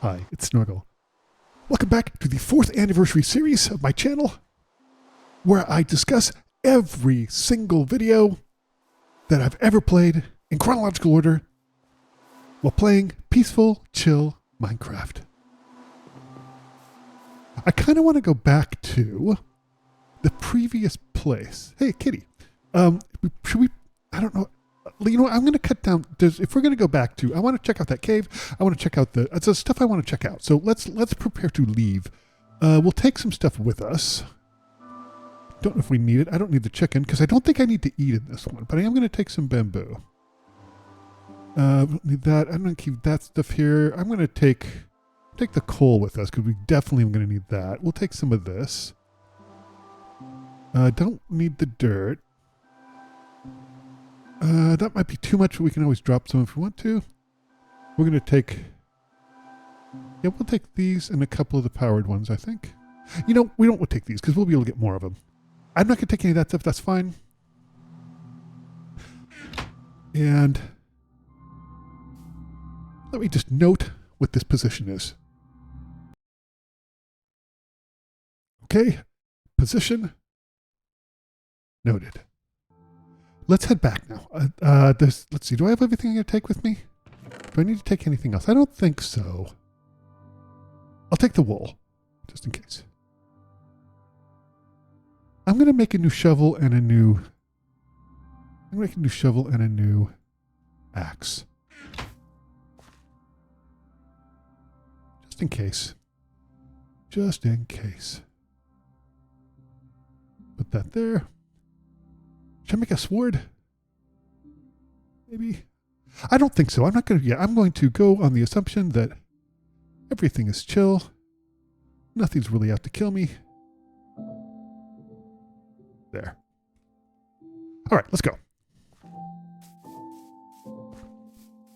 Hi, it's Snorgle. Welcome back to the 4th anniversary series of my channel, where I discuss every single video that I've ever played in chronological order while playing peaceful, chill Minecraft. I kind of want to go back to the previous place. Hey, kitty. Should we, I don't know. You know what, I'm going to cut down, if we're going to go back to, I want to check out that cave. I want to check out the stuff I want to check out. So let's prepare to leave. We'll take some stuff with us. Don't know if we need it. I don't need the chicken because I don't think I need to eat in this one, but I am going to take some bamboo. Don't need that. I'm going to keep that stuff here. I'm going to take the coal with us because we definitely are going to need that. We'll take some of this. Don't need the dirt. That might be too much, but we can always drop some if we want to. We're going to take... Yeah, we'll take these and a couple of the powered ones, I think. You know, we'll take these because we'll be able to get more of them. I'm not going to take any of that stuff. That's fine. And let me just note what this position is. Okay. Position noted. Let's head back now. Let's see. Do I have everything I'm going to take with me? Do I need to take anything else? I don't think so. I'll take the wool, just in case. I'm going to make a new shovel and a new... I'm going to make a new shovel and a new axe. Just in case. Just in case. Put that there. Should I make a sword? Maybe. I don't think so. I'm not going to... Yeah, I'm going to go on the assumption that everything is chill. Nothing's really out to kill me. There. All right, let's go.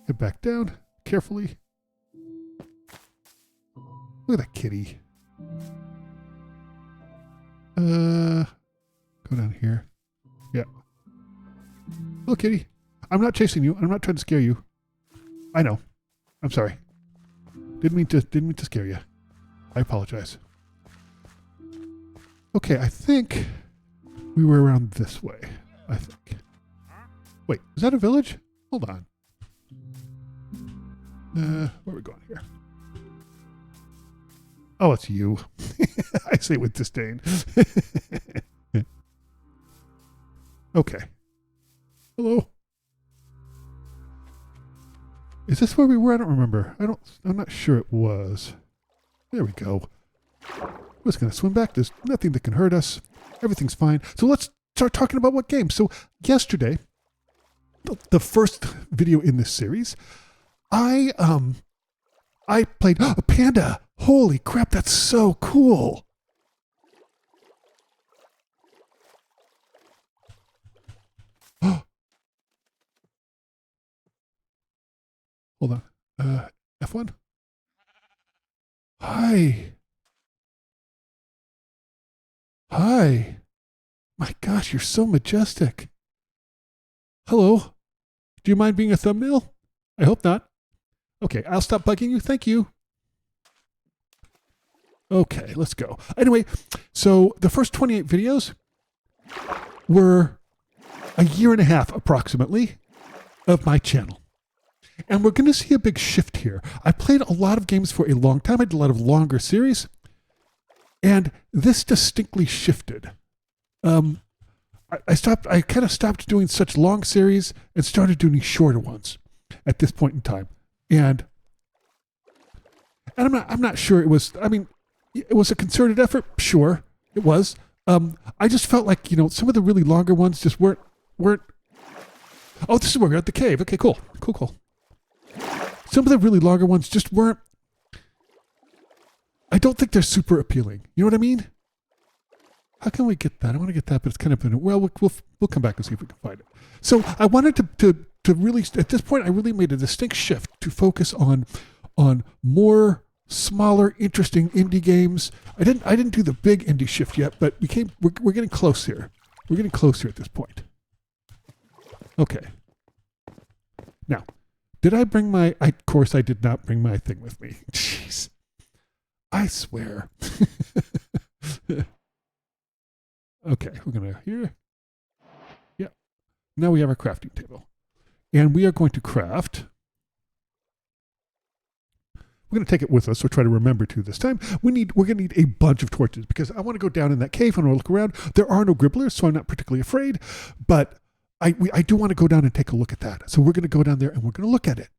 Head back down carefully. Look at that kitty. Go down here. Yeah. Hello, kitty. I'm not chasing you. I'm not trying to scare you. I know. I'm sorry. Didn't mean to scare you. I apologize. Okay, I think we were around this way. I think. Wait, is that a village? Hold on. Where are we going here? Oh, it's you. I say it with disdain. Okay. Hello. Is this where we were? I don't remember. I'm not sure it was. There we go. We're just going to swim back. There's nothing that can hurt us. Everything's fine. So let's start talking about what game. So yesterday, the first video in this series, I played Panda. Holy crap, that's so cool. Hold on. F1? Hi. Hi. My gosh, you're so majestic. Hello. Do you mind being a thumbnail? I hope not. Okay, I'll stop bugging you. Thank you. Okay, let's go. Anyway, so the first 28 videos were a year and a half approximately of my channel. And we're going to see a big shift here. I played a lot of games for a long time. I did a lot of longer series. And this distinctly shifted. I kind of stopped doing such long series and started doing shorter ones at this point in time. And I'm not sure it was, I mean, it was a concerted effort. Sure, it was. I just felt like, you know, some of the really longer ones just weren't. Oh, this is where we're at the cave. Okay, cool. Cool. Some of the really longer ones just weren't. I don't think they're super appealing. You know what I mean? How can we get that? I want to get that, but it's kind of been, well, we'll come back and see if we can find it. So I wanted to really, at this point, I really made a distinct shift to focus on more smaller, interesting indie games. I didn't do the big indie shift yet, but we're getting close here. We're getting closer at this point. Okay. Now, Did I bring my, of course I did not bring my thing with me. Jeez. I swear. Okay, we're going to here. Yeah. Now we have our crafting table. And we are going to craft. We're going to take it with us, so try to remember to this time. We're going to need a bunch of torches because I want to go down in that cave and I want to look around. There are no gribblers, so I'm not particularly afraid. But I do want to go down and take a look at that. So we're going to go down there and we're going to look at it.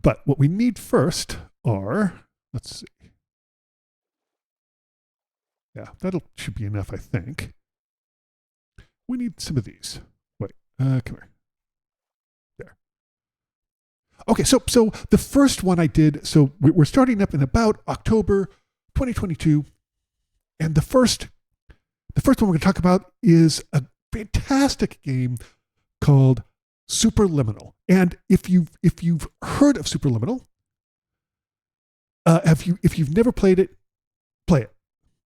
But what we need first are, let's see. Yeah, should be enough, I think. We need some of these. Wait, come here. There. Okay, so the first one I did, so we're starting up in about October 2022, and the first one we're going to talk about is a fantastic game called Superliminal. And if you've heard of Superliminal, if you've never played it, play it.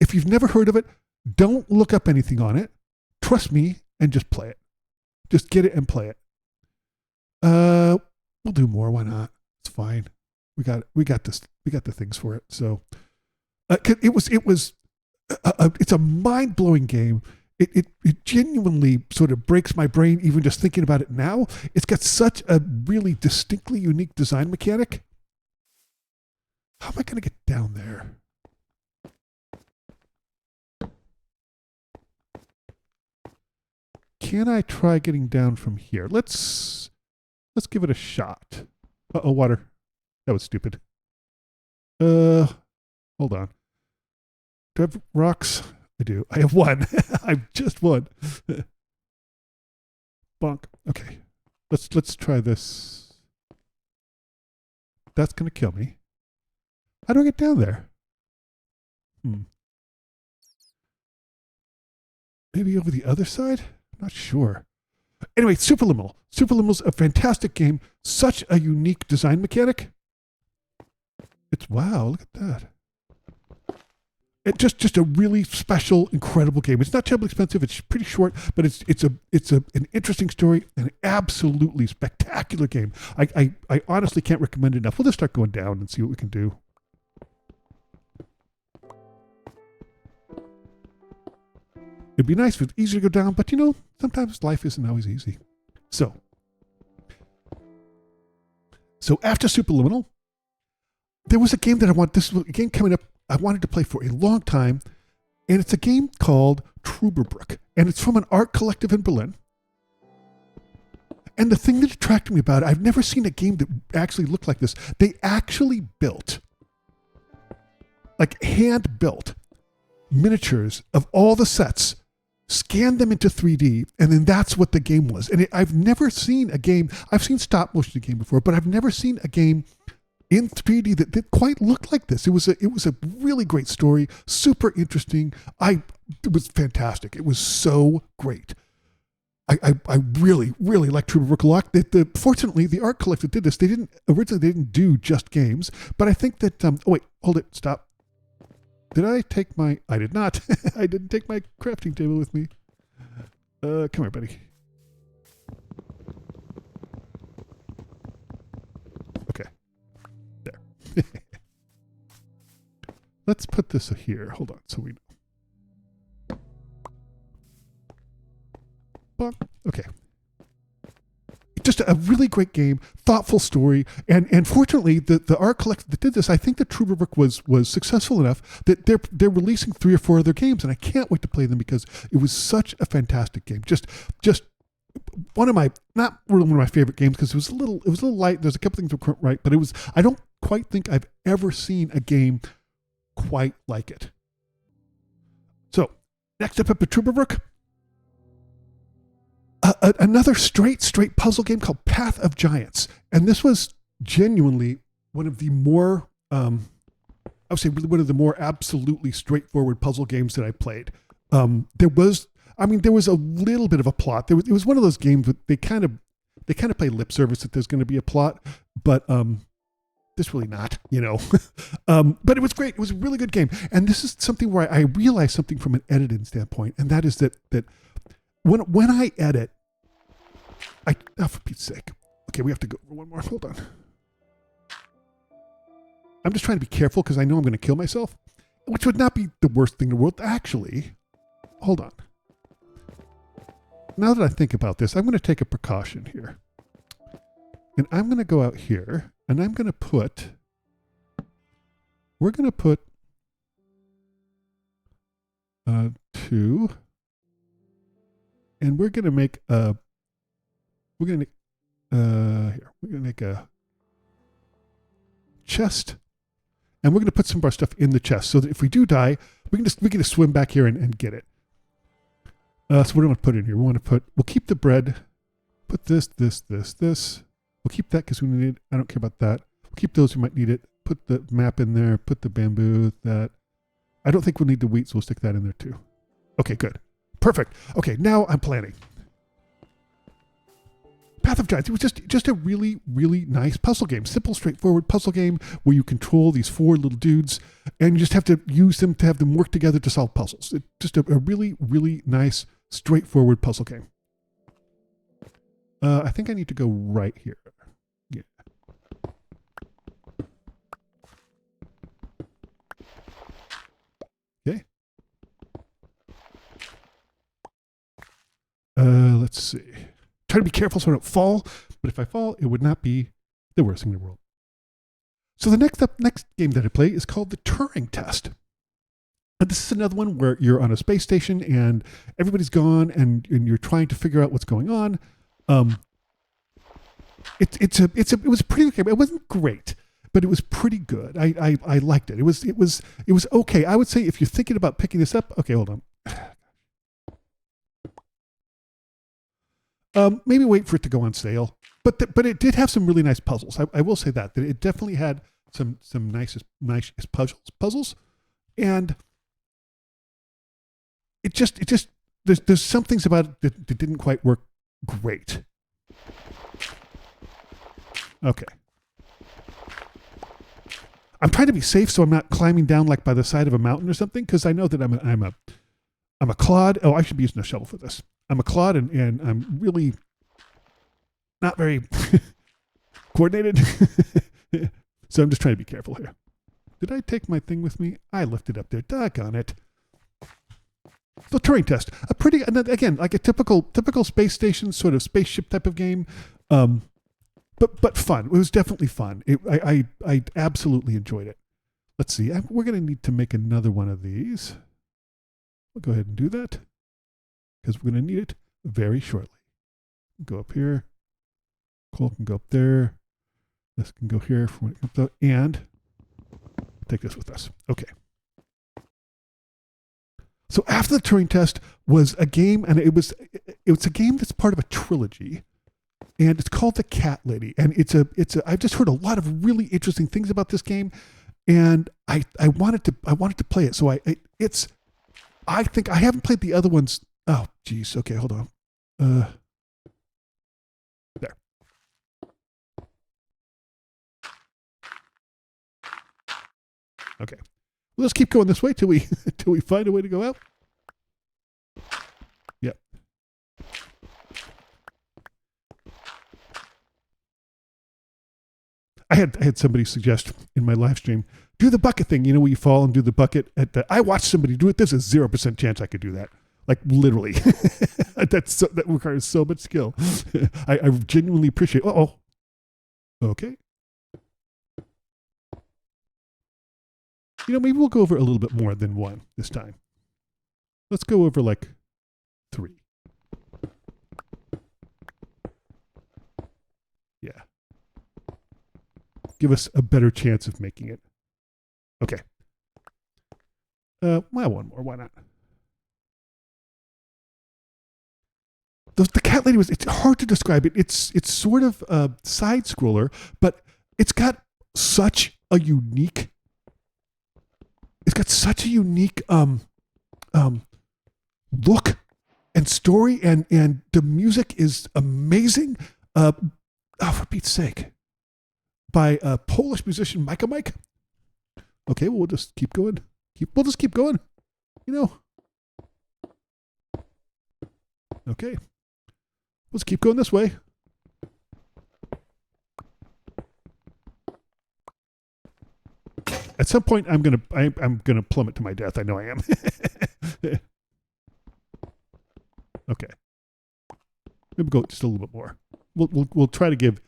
If you've never heard of it, don't look up anything on it. Trust me and just play it. Just get it and play it. We'll do more. Why not? It's fine. We got this. We got the things for it. So it's a mind-blowing game. It genuinely sort of breaks my brain even just thinking about it now. It's got such a really distinctly unique design mechanic. How am I going to get down there? Can I try getting down from here? Let's give it a shot. Uh-oh, water. That was stupid. Hold on. Do I have rocks? I do. I have one. I've just one. Bonk. Okay. Let's try this. That's gonna kill me. How do I get down there? Maybe over the other side? Not sure. Anyway, Superliminal. Superliminal's a fantastic game. Such a unique design mechanic. Wow, look at that. It's just a really special, incredible game. It's not terribly expensive. It's pretty short, but it's an interesting story and an absolutely spectacular game. I honestly can't recommend it enough. We'll just start going down and see what we can do. It'd be nice if it was easier to go down, but sometimes life isn't always easy. So after Superliminal, there was a game that this was a game coming up I wanted to play for a long time, and it's a game called Trüberbrook, and it's from an art collective in Berlin. And the thing that attracted me about it, I've never seen a game that actually looked like this. They actually built, like hand-built, miniatures of all the sets, scanned them into 3D, and then that's what the game was. And I've never seen a game, I've seen stop-motion game before, but I've never seen a game in 3D that quite looked like this. It was a really great story, super interesting. It was fantastic. It was so great. I really, really like Trüberbrook a lot. Fortunately, the art collective did this. They didn't do just games, but I think that, oh wait, hold it, stop. Did I take I did not. I didn't take my crafting table with me. Come here, buddy. Okay. There. Let's put this here. Hold on, so we know. Okay. Just a really great game, thoughtful story, and fortunately, the art collective that did this, I think that Trüberbrook was successful enough that they're releasing 3 or 4 other games, and I can't wait to play them because it was such a fantastic game. Just one of my, not really one of my favorite games because it was a little light. There's a couple things that weren't right, but I don't quite think I've ever seen a game quite like it. So next up at Trüberbrook. Another straight puzzle game called Path of Giants. And this was genuinely one of the more, I would say one of the more absolutely straightforward puzzle games that I played. There was a little bit of a plot. It was one of those games that they kind of play lip service that there's going to be a plot, but there's really not, but it was great. It was a really good game. And this is something where I realized something from an editing standpoint, and that is that when I edit, for Pete's sake, Okay, we have to go over one more. Hold on. I'm just trying to be careful because I know I'm going to kill myself, which would not be the worst thing in the world. Actually, hold on. Now that I think about this, I'm going to take a precaution here. And I'm going to go out here and I'm going to put, we're going to put 2, and we're going to make a, we're going to make a chest, and we're going to put some of our stuff in the chest so that if we do die, we can just swim back here and get it. So what do we want to put in here? We want to put, we'll keep the bread, put this. We'll keep that because we need it. I don't care about that. We'll keep those, we might need it. Put the map in there, put the bamboo, that. I don't think we'll need the wheat, so we'll stick that in there too. Okay, good. Perfect. Okay, now I'm planning. Path of Giants. It was just a really, really nice puzzle game. Simple, straightforward puzzle game where you control these 4 little dudes and you just have to use them to have them work together to solve puzzles. It's just a really, really nice, straightforward puzzle game. I think I need to go right here. Yeah. Okay. Let's see. Try to be careful so I don't fall, but if I fall, it would not be the worst thing in the world. So the next game that I play is called the Turing Test. And this is another one where you're on a space station and everybody's gone and you're trying to figure out what's going on. It was a pretty good game. It wasn't great, but it was pretty good. I liked it. It was okay. I would say if you're thinking about picking this up, okay, hold on. Maybe wait for it to go on sale. But it did have some really nice puzzles. I will say that it definitely had some nice puzzles, and it just there's some things about it that didn't quite work great. Okay. I'm trying to be safe so I'm not climbing down like by the side of a mountain or something, because I know that I'm a clod. Oh, I should be using a shovel for this. I'm a clod and I'm really not very coordinated. So I'm just trying to be careful here. Did I take my thing with me? I left it up there. Doggone it. The Turing Test. A pretty, again, like a typical space station, sort of spaceship type of game. But fun. It was definitely fun. I absolutely enjoyed it. Let's see. We're going to need to make another one of these. We'll go ahead and do that because we're going to need it very shortly. Go up here. Coal can go up there. This can go here for when it comes out, and take this with us. Okay. So after the Turing Test was a game, and it was a game that's part of a trilogy, and it's called The Cat Lady, and it's a I've just heard a lot of really interesting things about this game, and I wanted to play it. So I think I haven't played the other ones. Oh, geez. Okay, hold on. There. Okay. Well, let's keep going this way till we find a way to go out. Yep. I had somebody suggest in my live stream, do the bucket thing, where you fall and do the bucket I watched somebody do it. There's a 0% chance I could do that. Like literally. That requires so much skill. I genuinely appreciate. Uh-oh. Okay. Maybe we'll go over a little bit more than 1 this time. Let's go over like 3. Yeah. Give us a better chance of making it. Okay. Well, 1 more. Why not? The Cat Lady it's hard to describe it. It's sort of a side scroller, but it's got such a unique look and story, and the music is amazing. For Pete's sake, by a Polish musician, Mike. Okay, well, we'll just keep going. We'll just keep going. Okay. Let's keep going this way. At some point, I'm gonna plummet to my death. I know I am. Okay. Maybe go just a little bit more. We'll try to give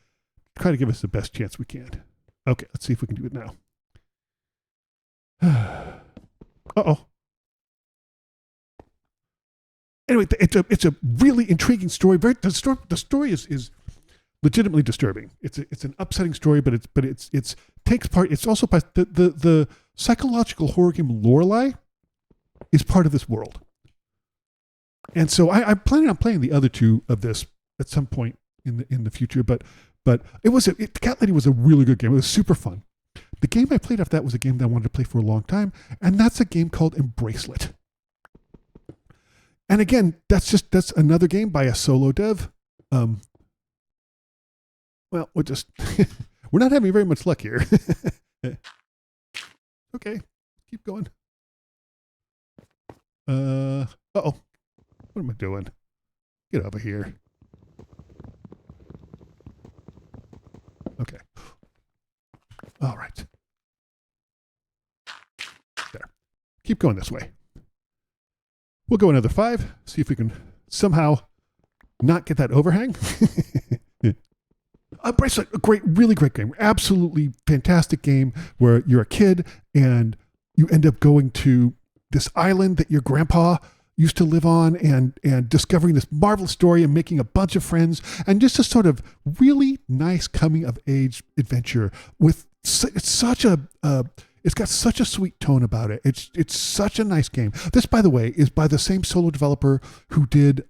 us the best chance we can. Okay, let's see if we can do it now. Uh-oh. Anyway, it's a really intriguing story. The story is legitimately disturbing. It's an upsetting story, but it's takes part. It's also part the psychological horror game Lorelei is part of this world, and so I'm planning on playing the other two of this at some point in the future. But Cat Lady was a really good game. It was super fun. The game I played after that was a game that I wanted to play for a long time, and that's a game called Embracelet. And again, that's another game by a solo dev. Well, we're not having very much luck here. Okay, keep going. Uh-oh. What am I doing? Get over here. Okay. All right. There. Keep going this way. We'll go another 5. See if we can somehow not get that overhang. Embracelet, really great game. Absolutely fantastic game where you're a kid and you end up going to this island that your grandpa used to live on and discovering this marvelous story and making a bunch of friends and just a sort of really nice coming of age adventure with it's got such a sweet tone about it. It's such a nice game. This, by the way, is by the same solo developer who did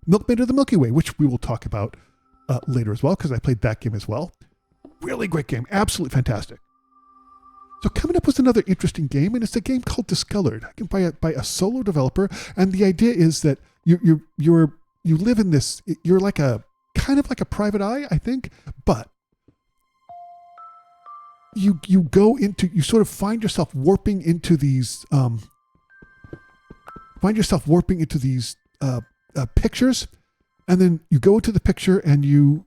Milkmaid of the Milky Way, which we will talk about later as well, because I played that game as well. Really great game. Absolutely fantastic. So coming up with another interesting game, and it's a game called Discolored, by a solo developer. And the idea is that you live in this. You're like kind of like a private eye, I think, but you sort of find yourself warping into these pictures, and then you go into the picture and you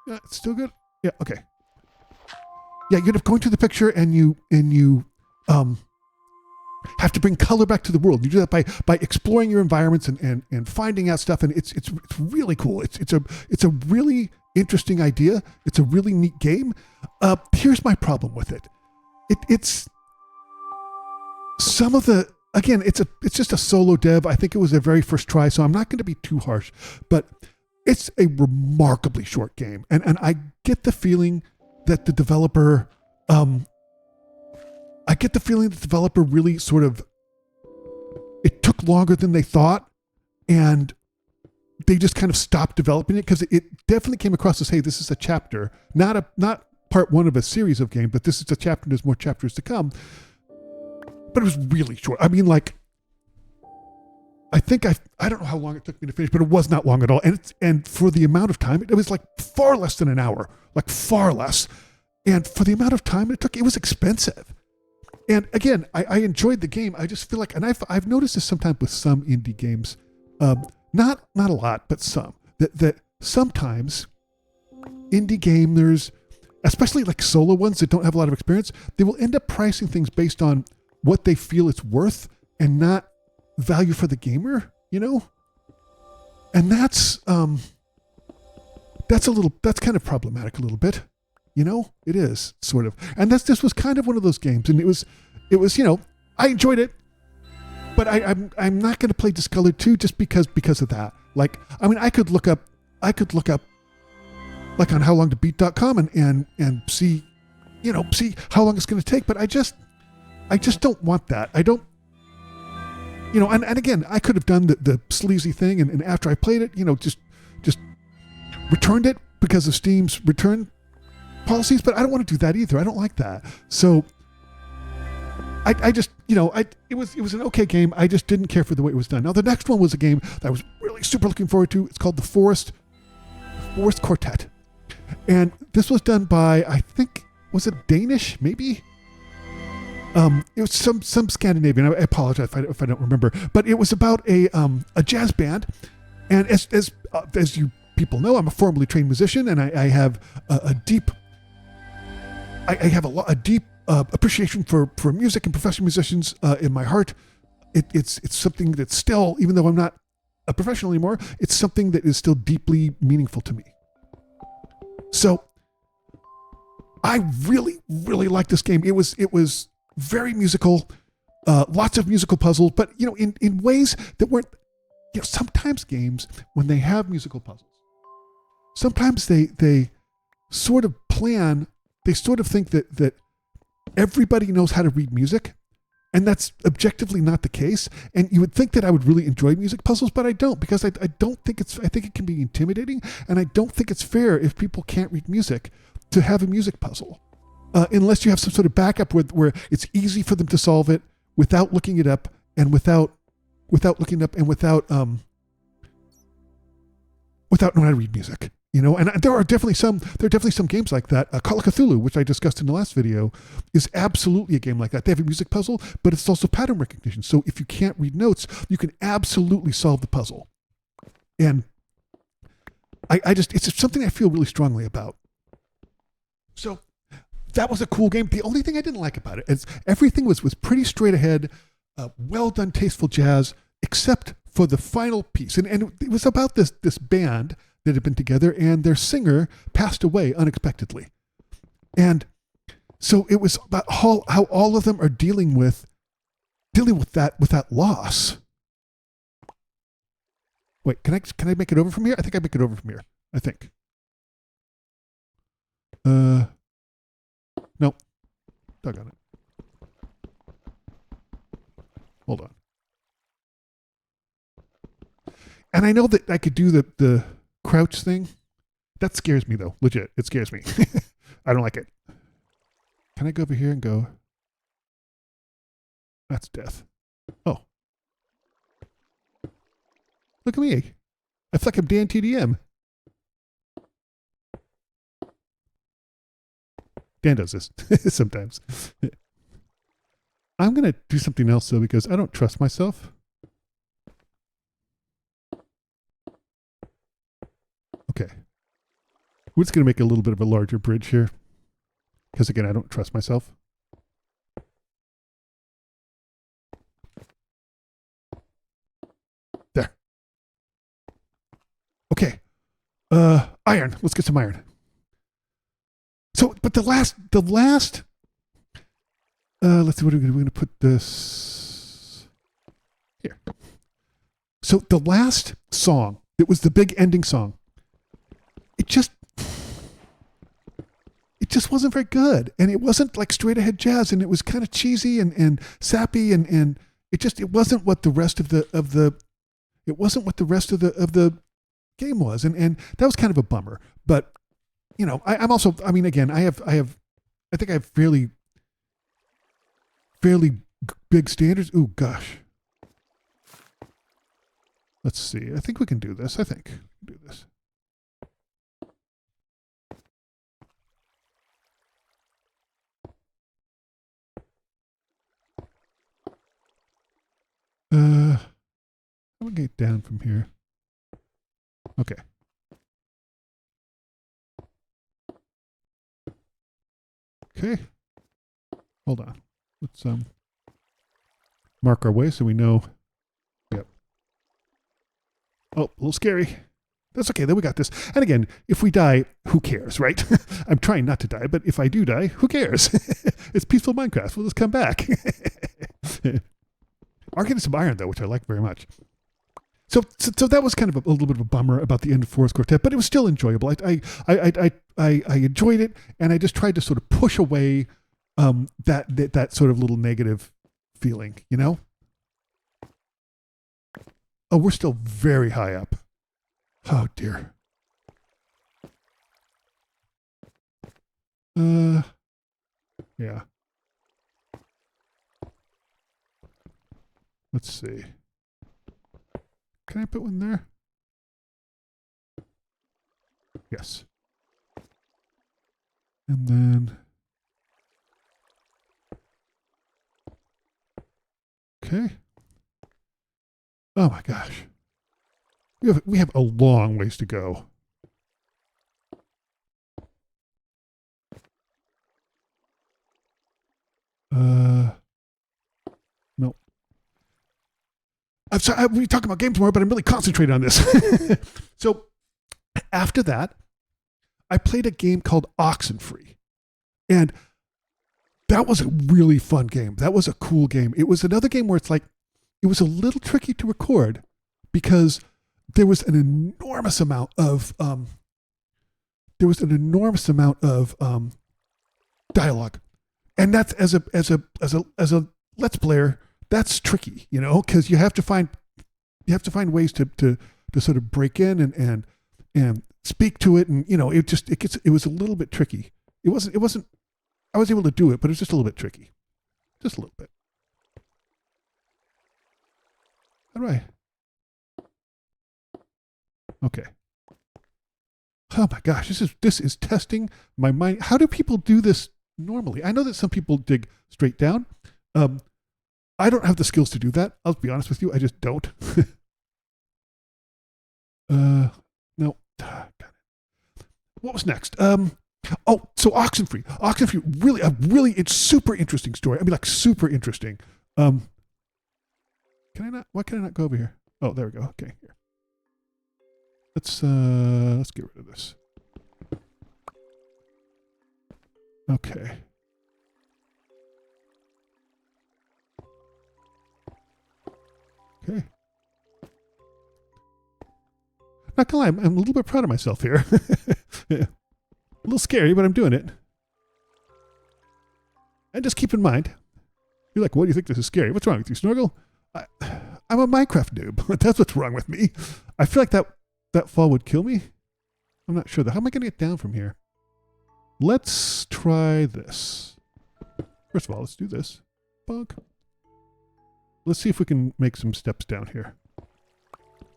yeah, it's still good. Yeah, okay. Yeah, you end up going to the picture and you have to bring color back to the world. You do that by exploring your environments and finding out stuff, and it's really cool. It's a really interesting idea. It's a really neat game. Here's my problem with it. It's some of the, again, it's just a solo dev. I think it was their very first try, so I'm not going to be too harsh, but it's a remarkably short game, and I get the feeling that the developer really sort of, it took longer than they thought, and they just kind of stopped developing it because it definitely came across as, hey, this is a chapter, not part 1 of a series of games, but this is a chapter. There's more chapters to come. But it was really short. I mean, like, I think I don't know how long it took me to finish, but it was not long at all. And for the amount of time, it was like far less than an hour, like far less. And for the amount of time it took, it was expensive. And again, I enjoyed the game. I just feel like, and I've noticed this sometimes with some indie games, not a lot, but some, that sometimes indie gamers, especially like solo ones that don't have a lot of experience, they will end up pricing things based on what they feel it's worth and not value for the gamer, you know? And that's kind of problematic a little bit. You know, it is sort of, and this was kind of one of those games, and it was, you know, I enjoyed it, but I'm not going to play Discolored 2 just because of that. Like, I mean, I could look up, like on howlongtobeat.com and see how long it's going to take, but I just don't want that. I don't, you know, and again, I could have done the sleazy thing, and after I played it, you know, just returned it because of Steam's return policies, but I don't want to do that either. I don't like that. So I just, you know, it was an okay game. I just didn't care for the way it was done. Now the next one was a game that I was really super looking forward to. It's called the Forest Quartet. And this was done by, I think, was it Danish, maybe? It was some Scandinavian. I apologize if I don't remember. But it was about a jazz band And as you people know, I'm a formally trained musician, and I have a deep appreciation for music and professional musicians in my heart. It's something that's still, even though I'm not a professional anymore, it's something that is still deeply meaningful to me. So I really, really like this game. It was very musical, lots of musical puzzles, but in ways that weren't. Sometimes games, when they have musical puzzles, sometimes they sort of plan. They sort of think that everybody knows how to read music, and that's objectively not the case. And you would think that I would really enjoy music puzzles, but I don't, because I don't think I think it can be intimidating, and I don't think it's fair if people can't read music to have a music puzzle, unless you have some sort of backup where it's easy for them to solve it without looking it up and without looking up and without knowing how to read music. And there are definitely some games like that. Call of Cthulhu, which I discussed in the last video, is absolutely a game like that. They have a music puzzle, but it's also pattern recognition. So if you can't read notes, you can absolutely solve the puzzle. And it's something I feel really strongly about. So that was a cool game. The only thing I didn't like about it is everything was pretty straight ahead, well done, tasteful jazz, except for the final piece. And it was about this band that had been together, and their singer passed away unexpectedly. And so it was about how all of them are dealing with that loss. Wait, can I make it over from here? I think I make it over from here. I think. No. Doggone it. Hold on. And I know that I could do the crouch thing. That scares me, though. Legit. It scares me. I don't like it. Can I go over here and go? That's death. Oh. Look at me. I feel like I'm Dan TDM. Dan does this sometimes. I'm going to do something else, though, because I don't trust myself. Okay. We're just going to make a little bit of a larger bridge here. Because, again, I don't trust myself. There. Okay. Iron. Let's get some iron. So, but the last, let's see, we're going to put this here. So the last song, it was the big ending song. It just wasn't very good. And it wasn't like straight ahead jazz, and it was kind of cheesy and sappy, and it wasn't what the rest of the game was. And that was kind of a bummer. But I'm also, I mean, again, I think I have fairly big standards. Oh gosh. Let's see. I think we can do this. I think we can do this. I'm gonna get down from here. Okay. Okay. Hold on. Let's mark our way so we know. Yep. Oh, a little scary. That's okay. Then we got this. And again, if we die, who cares, right? I'm trying not to die, but if I do die, who cares? It's peaceful Minecraft. We'll just come back. I'm getting some iron though, which I like very much. So that was kind of a little bit of a bummer about the end of Forest Quartet, but it was still enjoyable. I enjoyed it, and I just tried to sort of push away that sort of little negative feeling, Oh, we're still very high up. Oh dear. Yeah. Let's see. Can I put one there? Yes. And then... Okay. Oh my gosh. We have a long ways to go. No. I'm sorry, we're talking about games more, but I'm really concentrating on this. So after that, I played a game called Oxenfree. And that was a really fun game. That was a cool game. It was another game where it's like, it was a little tricky to record because there was an enormous amount of dialogue. And that's as a let's player, that's tricky, you know, because you have to find ways to sort of break in and speak to it, and you know, it was a little bit tricky. It wasn't I was able to do it, but it was just a little bit tricky. Just a little bit. All right. Okay. Oh my gosh, this is testing my mind. How do people do this normally? I know that some people dig straight down. I don't have the skills to do that. I'll be honest with you. I just don't. No. What was next? So Oxenfree. Oxenfree, really, it's super interesting story. I mean, like super interesting. Why can I not go over here? Oh, there we go. Okay, here. Let's get rid of this. Okay. Okay. Not gonna lie, I'm a little bit proud of myself here. Yeah. A little scary, but I'm doing it. And just keep in mind, you're like, what do you think this is scary? What's wrong with you, Snorgle? I'm a Minecraft noob. That's what's wrong with me. I feel like that fall would kill me. I'm not sure though. How am I going to get down from here? Let's try this. First of all, let's do this. Bonk. Let's see if we can make some steps down here.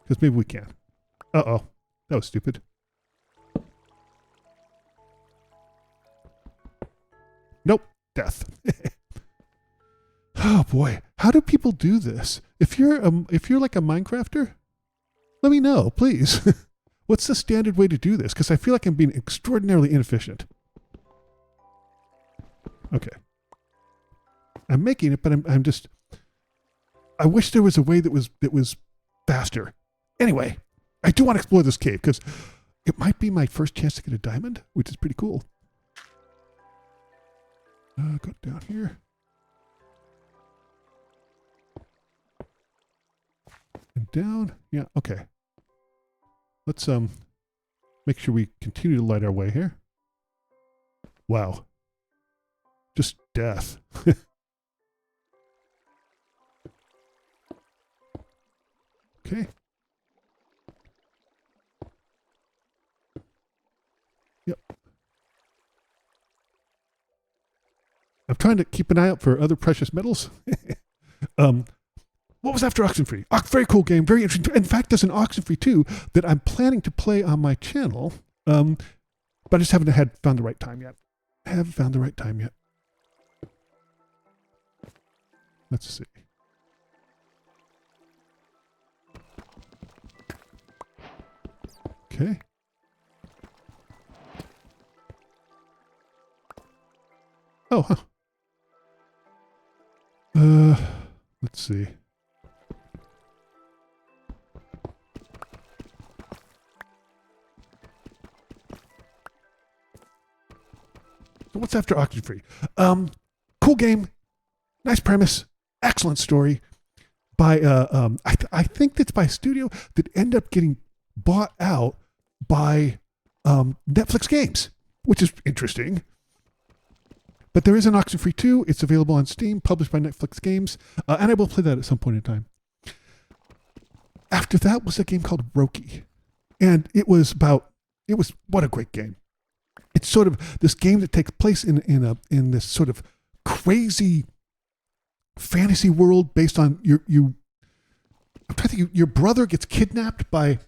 Because maybe we can. Uh-oh. That was stupid. Nope. Death. Oh boy. How do people do this? If you're like a Minecrafter, let me know, please. What's the standard way to do this? Because I feel like I'm being extraordinarily inefficient. Okay. I'm making it, but I'm just... I wish there was a way that was faster. Anyway, I do want to explore this cave because it might be my first chance to get a diamond, which is pretty cool. Go down here. And down. Yeah, okay. Let's make sure we continue to light our way here. Wow. Just death. Okay. Yep. I'm trying to keep an eye out for other precious metals. What was after Oxenfree? Very cool game, very interesting. In fact, there's an Oxenfree 2 that I'm planning to play on my channel, but I just haven't found the right time yet. Let's see. Okay. Oh, huh. Let's see. So what's after Oxenfree? Cool game, nice premise, excellent story. By I think that's by a studio that ended up getting bought out by Netflix Games, which is interesting. But there is an Oxenfree 2. It's available on Steam, published by Netflix Games, and I will play that at some point in time. After that was a game called Röki, and it was what a great game. It's sort of this game that takes place in this sort of crazy fantasy world based on I'm trying to think, your brother gets kidnapped by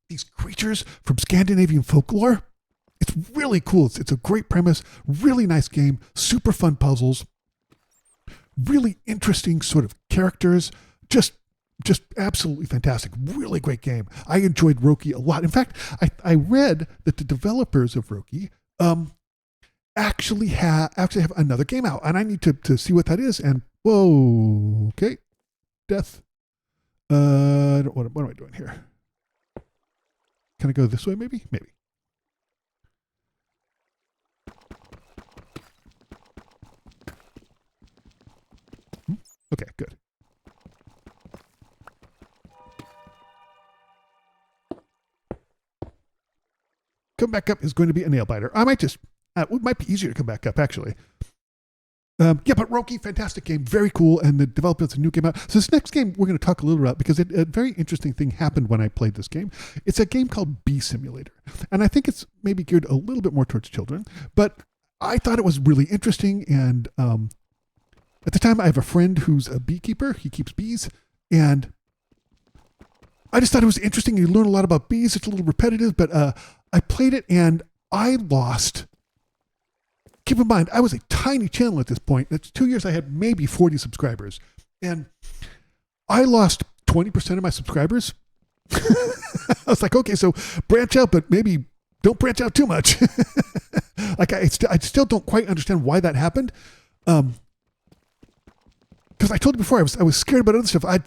these creatures from Scandinavian folklore. It's really cool. It's a great premise, really nice game, super fun puzzles, really interesting sort of characters, just just absolutely fantastic. Really great game. I enjoyed Röki a lot. In fact, I read that the developers of Röki actually have another game out, and I need to see what that is. And whoa, okay, death. What am I doing here? Can I go this way? Maybe. Okay, good. Come back up is going to be a nail biter. I might just, it might be easier to come back up, actually. Yeah, but Röki, fantastic game, very cool, and the developers a new game out. So this next game we're going to talk a little about because a very interesting thing happened when I played this game. It's a game called Bee Simulator, and I think it's maybe geared a little bit more towards children, but I thought it was really interesting, and at the time I have a friend who's a beekeeper. He keeps bees, and I just thought it was interesting. You learn a lot about bees. It's a little repetitive, but I played it, and I lost. Keep in mind, I was a tiny channel at this point. That's 2 years I had maybe 40 subscribers. And I lost 20% of my subscribers. I was like, okay, so branch out, but maybe don't branch out too much. Like I still don't quite understand why that happened. Because I told you before, I was scared about other stuff. I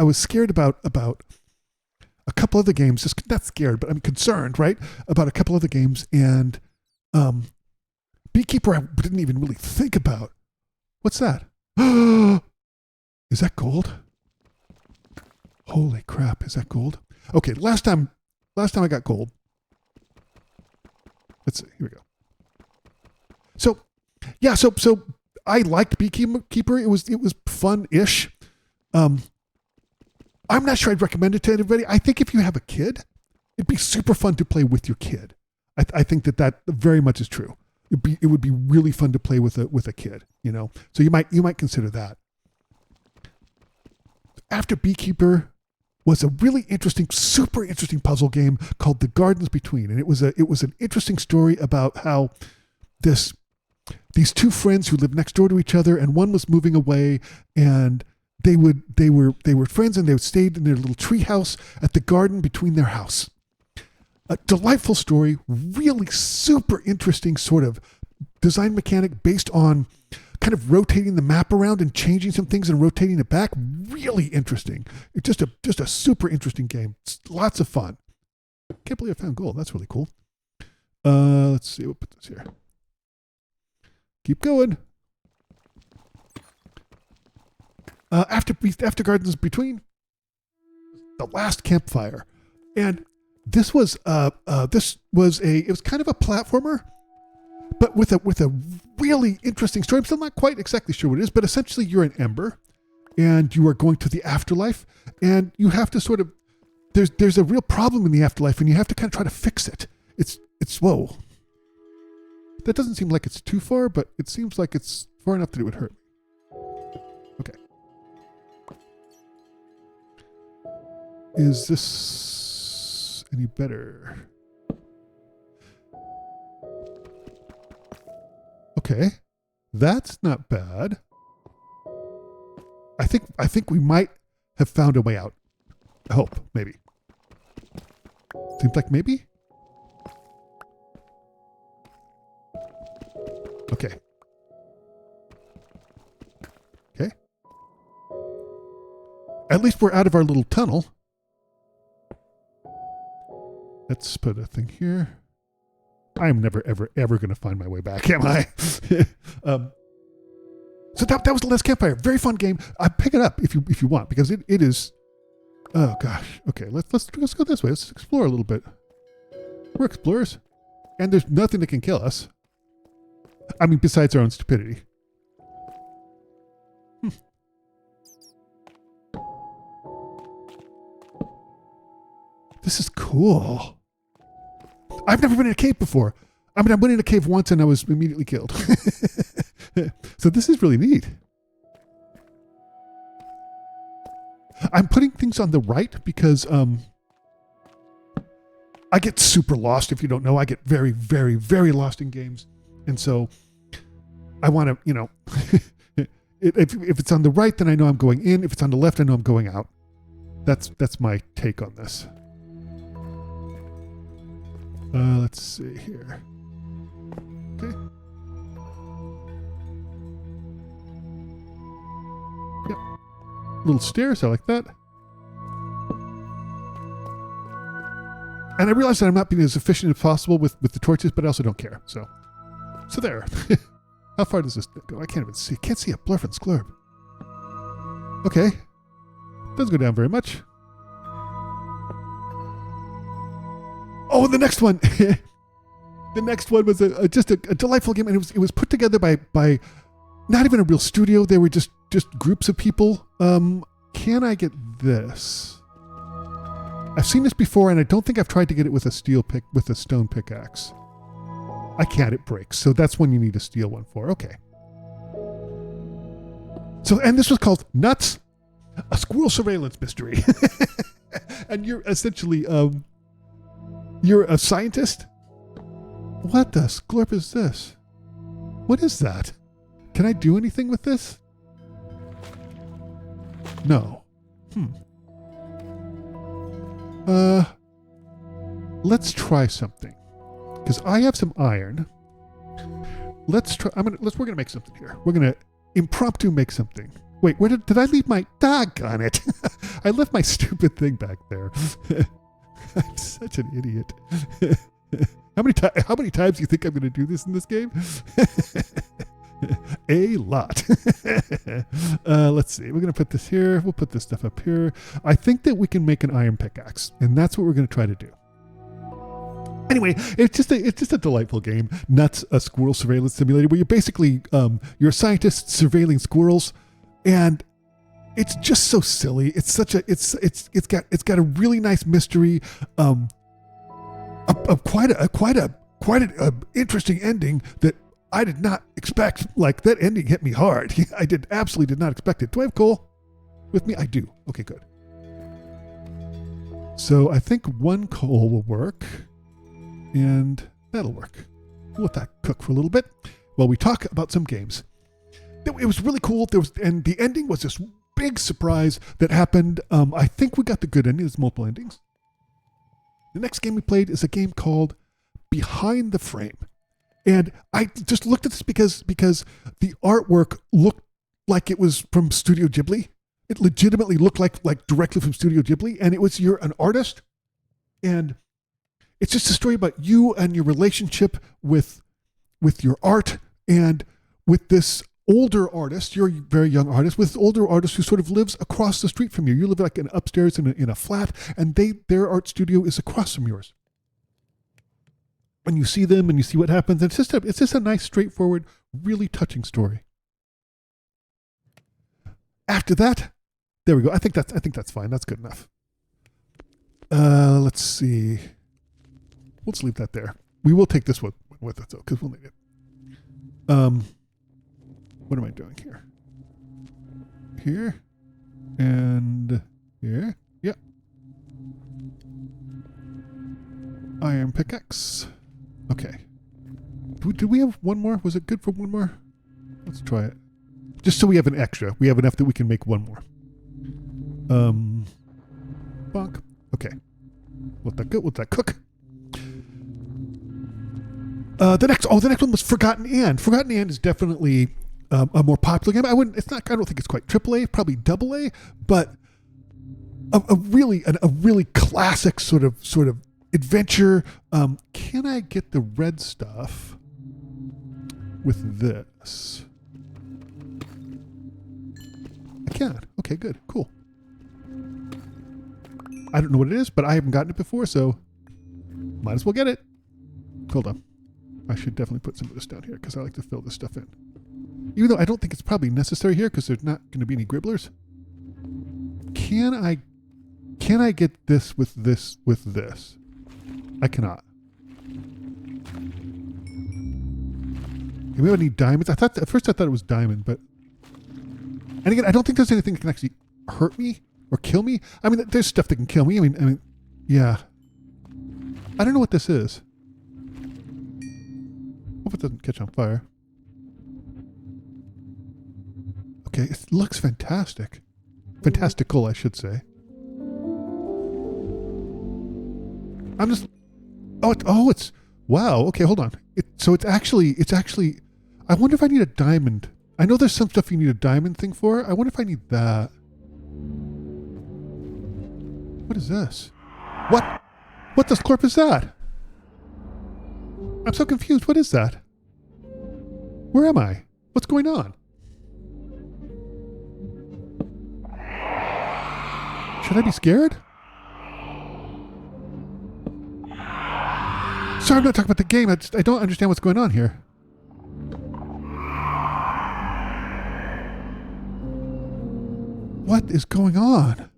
was scared about a couple other games. Just not scared, but I'm concerned, right? About a couple other games, and Beekeeper I didn't even really think about. What's that? Is that gold? Holy crap, is that gold? Okay, last time I got gold. Let's see, here we go. So, yeah, so I liked Beekeeper. It was fun-ish. I'm not sure I'd recommend it to anybody. I think if you have a kid, it'd be super fun to play with your kid. I think that very much is true. It would be really fun to play with a kid, you know. So you might consider that. After Beekeeper was a really interesting, super interesting puzzle game called The Gardens Between, and it was an interesting story about how these two friends who lived next door to each other, and one was moving away, and they were friends, and they stayed in their little tree house at the garden between their house. A delightful story, really super interesting sort of design mechanic based on kind of rotating the map around and changing some things and rotating it back. Really interesting. It's just a super interesting game. It's lots of fun. Can't believe I found gold. That's really cool. Let's see. We'll put this here. Keep going. After Gardens Between, The Last Campfire, and this was kind of a platformer, but with a really interesting story. I'm still not quite exactly sure what it is, but essentially you're an ember, and you are going to the afterlife, and you have to sort of there's a real problem in the afterlife, and you have to kind of try to fix it. It's whoa. That doesn't seem like it's too far, but it seems like it's far enough that it would hurt. Okay. Is this any better? Okay. That's not bad. I think we might have found a way out. I hope, maybe. Seems like maybe? Okay. Okay. At least we're out of our little tunnel. Let's put a thing here. I am never, ever, ever going to find my way back, am I? So that was the Last Campfire. Very fun game. Pick it up if you want, because it is. Oh gosh. Okay, let's go this way. Let's explore a little bit. We're explorers, and there's nothing that can kill us. I mean, besides our own stupidity. This is cool. I've never been in a cave before. I mean, I went in a cave once and I was immediately killed. So this is really neat. I'm putting things on the right because I get super lost. If you don't know, I get very, very, very lost in games. And so I want to, if it's on the right, then I know I'm going in. If it's on the left, I know I'm going out. That's my take on this. Let's see here. Okay. Yep. Little stairs, I like that. And I realize that I'm not being as efficient as possible with the torches, but I also don't care. So there. How far does this go? I can't even see. Can't see a blurf and sklurb. Okay. Doesn't go down very much. Oh, the next one. The next one was just a delightful game, and it was put together by not even a real studio. They were just groups of people. Can I get this? I've seen this before, and I don't think I've tried to get it with a stone pickaxe. I can't. It breaks. So that's when you need a steel one for. Okay. So, and this was called Nuts, a squirrel surveillance mystery. And you're essentially you're a scientist. What the sklurp is this? What is that? Can I do anything with this? No. Let's try something. Because I have some iron. Let's try. We're gonna make something here. We're gonna impromptu make something. Wait, where did I leave my doggone it? I left my stupid thing back there. I'm such an idiot. How many times do you think I'm gonna do this in this game? A lot. Let's see. We're gonna put this here. We'll put this stuff up here. I think that we can make an iron pickaxe, and that's what we're gonna try to do. Anyway, it's just a delightful game. Nuts, a squirrel surveillance simulator, where you're basically you're a scientist surveilling squirrels, and it's just so silly. It's such a it's got a really nice mystery, quite an interesting ending that I did not expect. Like, that ending hit me hard. I absolutely did not expect it. Do I have coal with me? I do. Okay, good. So I think one coal will work. And that'll work. We'll let that cook for a little bit while we talk about some games. It was really cool. And the ending was this big surprise that happened. I think we got the good ending. There's multiple endings. The next game we played is a game called Behind the Frame. And I just looked at this because the artwork looked like it was from Studio Ghibli. It legitimately looked like directly from Studio Ghibli. And you're an artist, and it's just a story about you and your relationship with your art, and with this older artist. You're a very young artist with older artist who sort of lives across the street from you. You live like upstairs in a flat, and their art studio is across from yours. And you see them, and you see what happens. And it's just a nice, straightforward, really touching story. After that, there we go. I think that's fine. That's good enough. Let's see. Let's leave that there. We will take this one with us, though, because we'll need it. What am I doing here? Here. And here. Yep. Iron pickaxe. Okay. Do we have one more? Was it good for one more? Let's try it. Just so we have an extra. We have enough that we can make one more. Bonk. Okay. Let that cook. The next one was Forgotten End. Forgotten End is definitely a more popular game. I don't think it's quite AAA, probably AA, but a really classic sort of adventure. Can I get the red stuff with this? I can. Okay, good, cool. I don't know what it is, but I haven't gotten it before, so might as well get it. Hold on. I should definitely put some of this down here because I like to fill this stuff in. Even though I don't think it's probably necessary here because there's not going to be any gribblers. Can I get this with this with this? I cannot. Maybe I need diamonds. At first I thought it was diamond, but... And again, I don't think there's anything that can actually hurt me or kill me. I mean, there's stuff that can kill me. I mean, yeah. I don't know what this is. Hope it doesn't catch on fire. Okay, it looks fantastic. Fantastical, I should say. I'm just. It's. Wow. Okay, hold on. It's actually. I wonder if I need a diamond. I know there's some stuff you need a diamond thing for. I wonder if I need that. What is this? What? What the scorp is that? I'm so confused. What is that? Where am I? What's going on? Should I be scared? Sorry, I'm not talking about the game. I don't understand what's going on here. What is going on?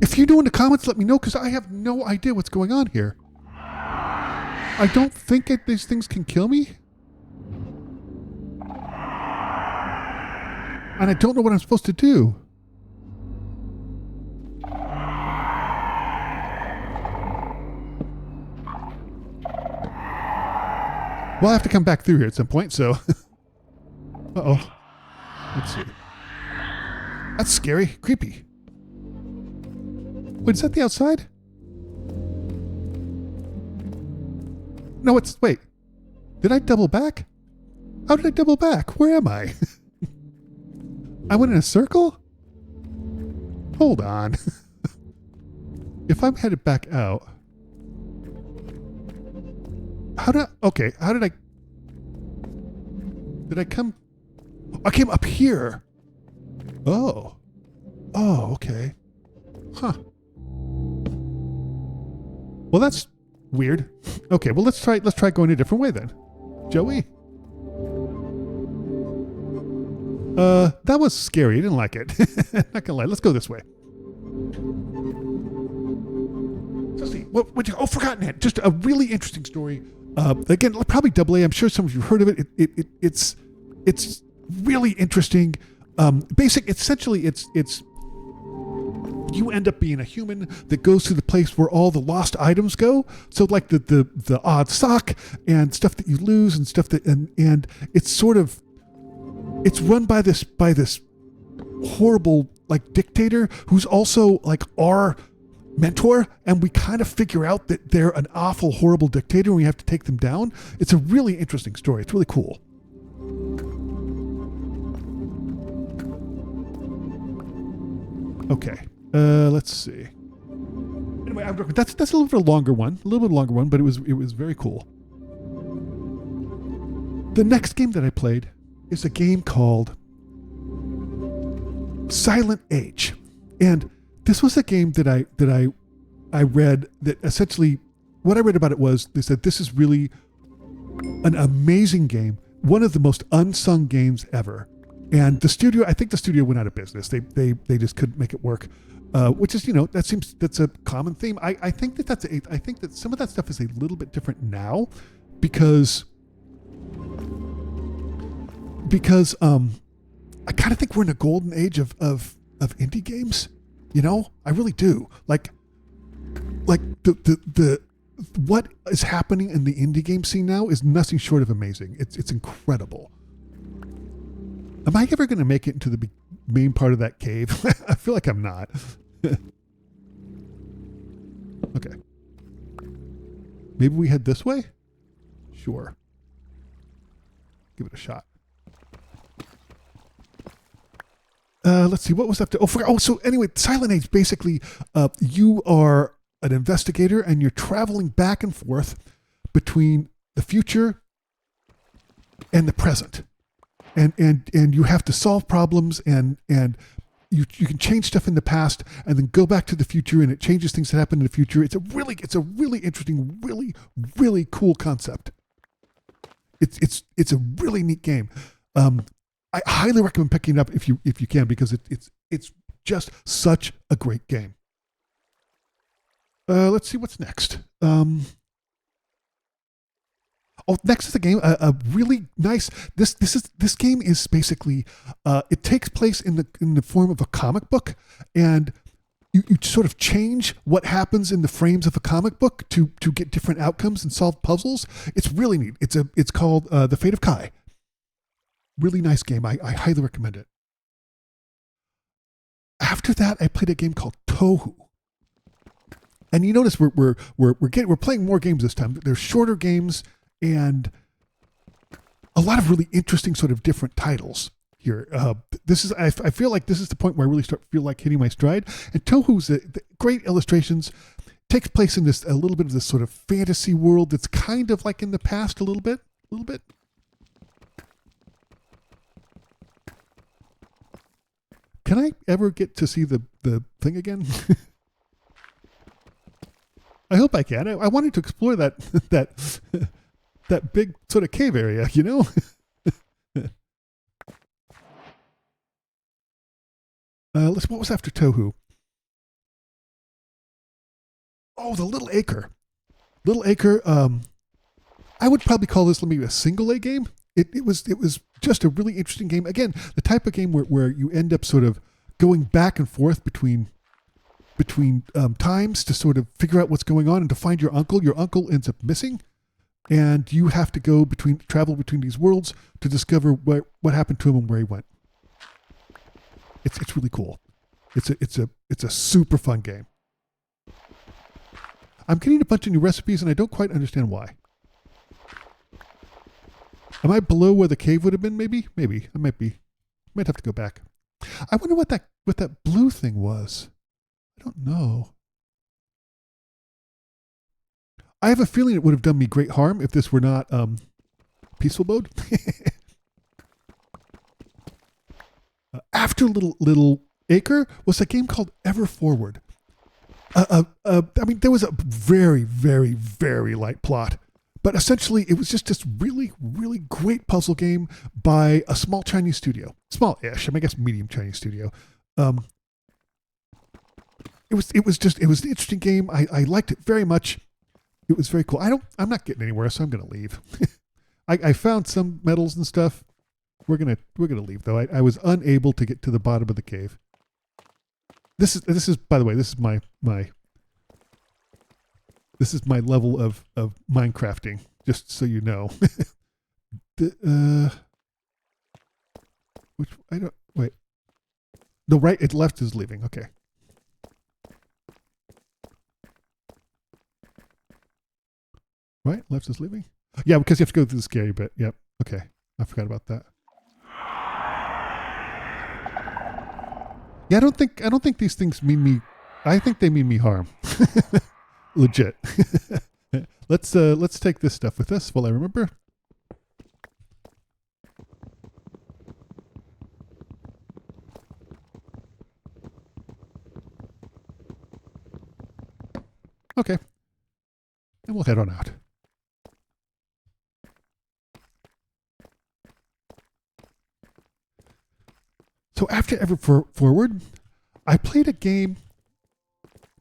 If you know in the comments, let me know, because I have no idea what's going on here. I don't think these things can kill me. And I don't know what I'm supposed to do. Well, I have to come back through here at some point, so... Uh-oh. Let's see. That's scary. Creepy. Wait, is that the outside? No, it's... Wait. Did I double back? How did I double back? Where am I? I went in a circle? Hold on. If I'm headed back out... How did I... Did I come... I came up here. Oh. Oh, okay. Huh. Well, that's weird. Okay, well, let's try going a different way then. Joey? That was scary. I didn't like it. Not gonna lie. Let's go this way. Let's see. Forgotten it. Just a really interesting story. Again, probably double A. I'm sure some of you heard of it. It's really interesting. Essentially, it's you end up being a human that goes to the place where all the lost items go. So like the odd sock and stuff that you lose and stuff that and it's sort of it's run by this horrible like dictator who's also like our mentor, and we kind of figure out that they're an awful, horrible dictator and we have to take them down. It's a really interesting story. It's really cool. Okay. Let's see. Anyway, that's a little bit longer one, but it was very cool. The next game that I played is a game called Silent Age, and this was a game that I read that essentially what I read about it was they said this is really an amazing game, one of the most unsung games ever. And I think the studio went out of business. They just couldn't make it work, which is, that's a common theme. I think that some of that stuff is a little bit different now because I kind of think we're in a golden age of indie games. I really do. Like the what is happening in the indie game scene now is nothing short of amazing. It's incredible. Am I ever going to make it into the main part of that cave? I feel like I'm not. Okay. Maybe we head this way? Sure. Give it a shot. Let's see, what was up to... so anyway, Silent Age, basically, you are an investigator and you're traveling back and forth between the future and the present. And you have to solve problems and you can change stuff in the past and then go back to the future and it changes things that happen in the future. It's a really interesting, really cool concept. It's a really neat game. I highly recommend picking it up if you can, because it's just such a great game. Let's see what's next. Next is a game, a really nice. This game is basically it takes place in the form of a comic book, and you sort of change what happens in the frames of a comic book to get different outcomes and solve puzzles. It's really neat. It's called The Fate of Kai. Really nice game. I highly recommend it. After that, I played a game called Tohu. And you notice we're playing more games this time. They're shorter games and a lot of really interesting sort of different titles here. I feel like this is the point where I really feel like hitting my stride. And Tohu's great illustrations takes place in a little bit of this sort of fantasy world that's kind of like in the past a little bit. Can I ever get to see the thing again? I hope I can. I wanted to explore that that big sort of cave area, you know? What was after Tohu? Oh, the Little Acre. Little Acre, I would probably call this maybe a single A game. It was just a really interesting game. Again, the type of game where you end up sort of going back and forth between times to sort of figure out what's going on and to find your uncle. Your uncle ends up missing, and you have to travel between these worlds to discover what happened to him and where he went. It's really cool. It's a super fun game. I'm getting a bunch of new recipes, and I don't quite understand why. Am I below where the cave would have been? Maybe. I might have to go back. I wonder what that blue thing was. I don't know. I have a feeling it would have done me great harm if this were not peaceful mode. After Little Acre was a game called Ever Forward. I mean, there was a very, very, very light plot, but essentially it was just this really, really great puzzle game by a small Chinese studio. Small-ish, I guess medium Chinese studio. It was an interesting game. I liked it very much. It was very cool. I'm not getting anywhere, so I'm gonna leave. I found some medals and stuff. We're gonna leave though. I was unable to get to the bottom of the cave. This is by the way, this is my level of Minecrafting, just so you know. Wait. The right, left is leaving. Okay. Right, left is leaving. Yeah, because you have to go through the scary bit. Yep. Okay, I forgot about that. Yeah, I don't think these things mean me. I think they mean me harm. Legit. Let's take this stuff with us while I remember. Okay. And we'll head on out. So after Ever Forward, I played a game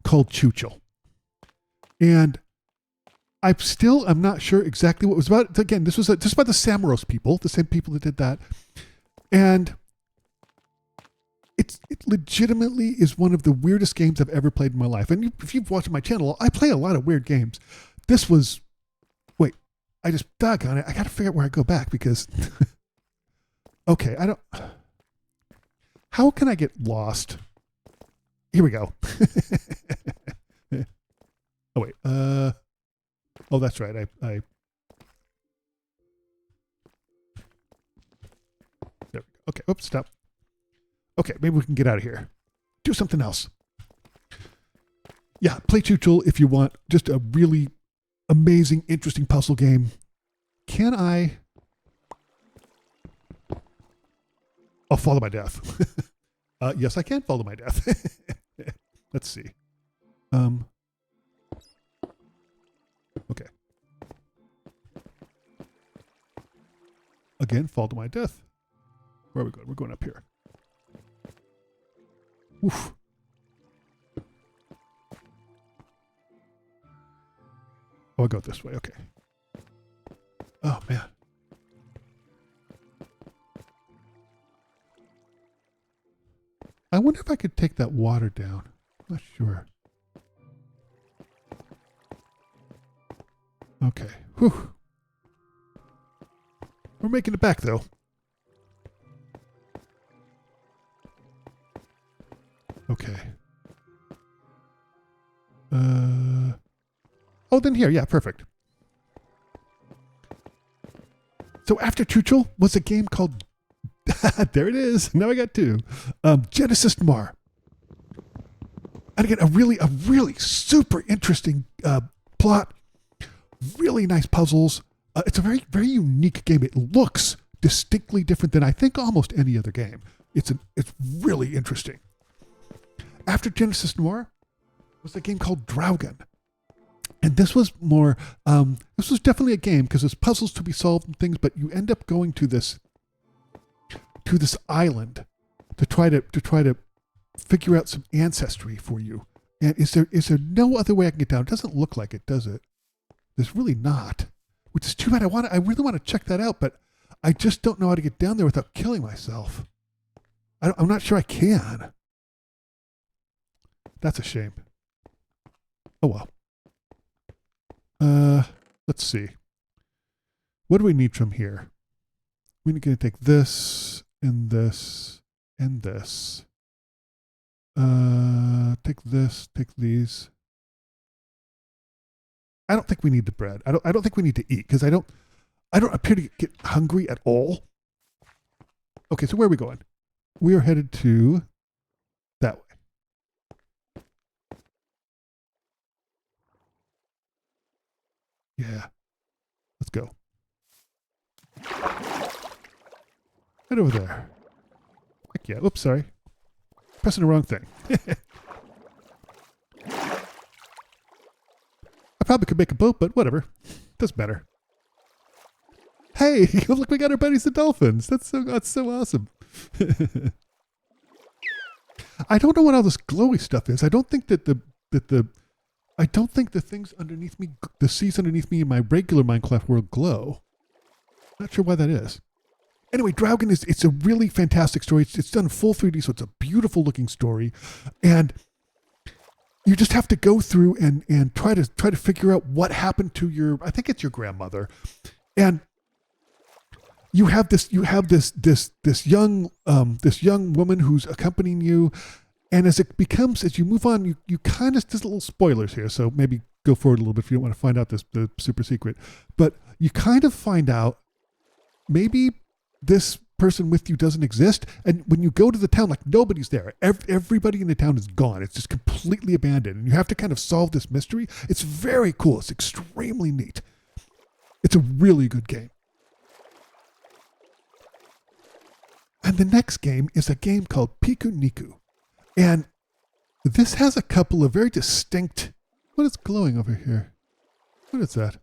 called Chuchel. And I'm not sure exactly what it was about. Again, this was just about the Samaros people, the same people that did that. And it legitimately is one of the weirdest games I've ever played in my life. And if you've watched my channel, I play a lot of weird games. This was, I just dug on it. I got to figure out where I go back because, okay, how can I get lost? Here we go. Oh, wait. Oh, that's right. There we go. Okay. Oops, stop. Okay, maybe we can get out of here. Do something else. Yeah, play Chuchel if you want. Just a really amazing, interesting puzzle game. Can I... I'll follow my death. Yes, I can follow my death. Let's see. Okay. Again, fall to my death. Where are we going? We're going up here. Oof. Oh, I'll go this way. Okay. Oh, man. I wonder if I could take that water down. I'm not sure. Okay. Whew. We're making it back, though. Okay. Oh, then here. Yeah, perfect. So after Chuchel was a game called, there it is. Now I got two. Genesis Noir. And again, a really super interesting plot. Really nice puzzles. It's a very, very unique game. It looks distinctly different than I think almost any other game. It's really interesting. After Genesis Noir was a game called Draugen. And this was more, this was definitely a game because there's puzzles to be solved and things, but you end up going to this island to try to figure out some ancestry for you. And is there no other way I can get down? It doesn't look like it, does it? There's really not, which is too bad. I really want to check that out, but I just don't know how to get down there without killing myself. I'm not sure I can. That's a shame. Oh well. Let's see. What do we need from here? We're going to take this and this and this. Take this, take these. I don't think we need the bread. I don't think we need to eat because I don't appear to get hungry at all. Okay, so where are we going? We are headed to that way. Yeah. Let's go. Right over there. Heck yeah. Oops, sorry. Pressing the wrong thing. I probably could make a boat, but whatever. Doesn't matter. Hey, look, we got our buddies the dolphins. That's so awesome. I don't know what all this glowy stuff is. I don't think that I don't think the things underneath me, the seas underneath me in my regular Minecraft world glow. Not sure why that is. Anyway, Draugen it's a really fantastic story. It's done full 3D, so it's a beautiful looking story. And you just have to go through and try to figure out what happened to I think it's your grandmother. And you have this young woman who's accompanying you. And as you move on, you kind of, there's little spoilers here, so maybe go forward a little bit if you don't want to find out the super secret. But you kind of find out maybe this person with you doesn't exist. And when you go to the town, like nobody's there. Everybody in the town is gone. It's just completely abandoned. And you have to kind of solve this mystery. It's very cool. It's extremely neat. It's a really good game. And the next game is a game called Pikuniku. And this has a couple of very distinct... What is glowing over here? What is that?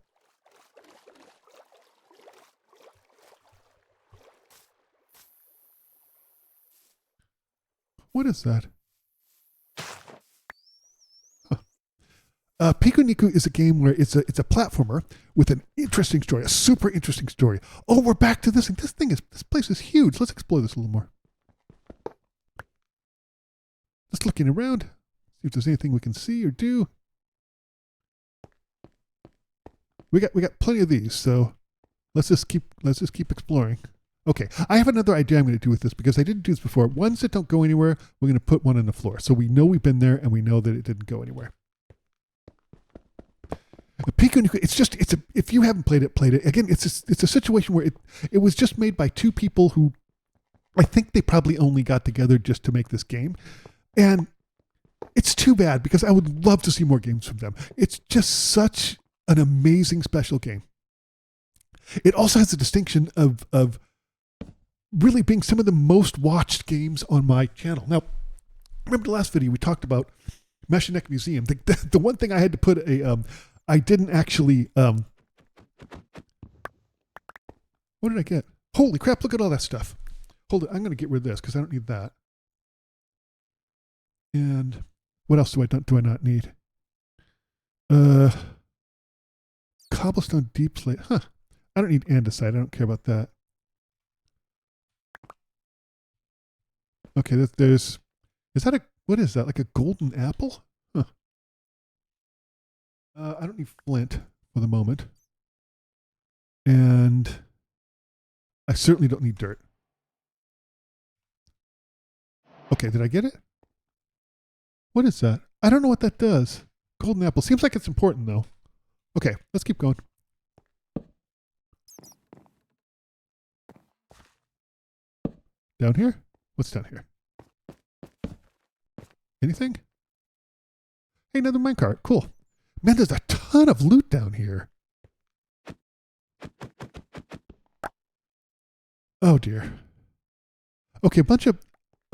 What is that? Huh. Pikuniku is a game where it's a platformer with an interesting story, a super interesting story. Oh, we're back to this thing. This place is huge. Let's explore this a little more. Just looking around, see if there's anything we can see or do. We got plenty of these, so let's just keep exploring. Okay, I have another idea I'm going to do with this because I didn't do this before. Ones that don't go anywhere, we're going to put one on the floor, so we know we've been there and we know that it didn't go anywhere. The Pikuniku, if you haven't played it. Again, it's a situation where it was just made by two people who I think they probably only got together just to make this game. And it's too bad because I would love to see more games from them. It's just such an amazing special game. It also has the distinction of really being some of the most watched games on my channel. Now, remember the last video we talked about Mojang Museum. The one thing I had to put I didn't actually what did I get? Holy crap, look at all that stuff. Hold it, I'm going to get rid of this because I don't need that. And what else do I not need? Cobblestone deep slate. Huh. I don't need andesite. I don't care about that. Okay, is that what is that? Like a golden apple? Huh. I don't need flint for the moment. And I certainly don't need dirt. Okay, did I get it? What is that? I don't know what that does. Golden apple. Seems like it's important, though. Okay, let's keep going. Down here? What's down here? Anything? Hey, another minecart. Cool. Man, there's a ton of loot down here. Oh dear. Okay, a bunch of...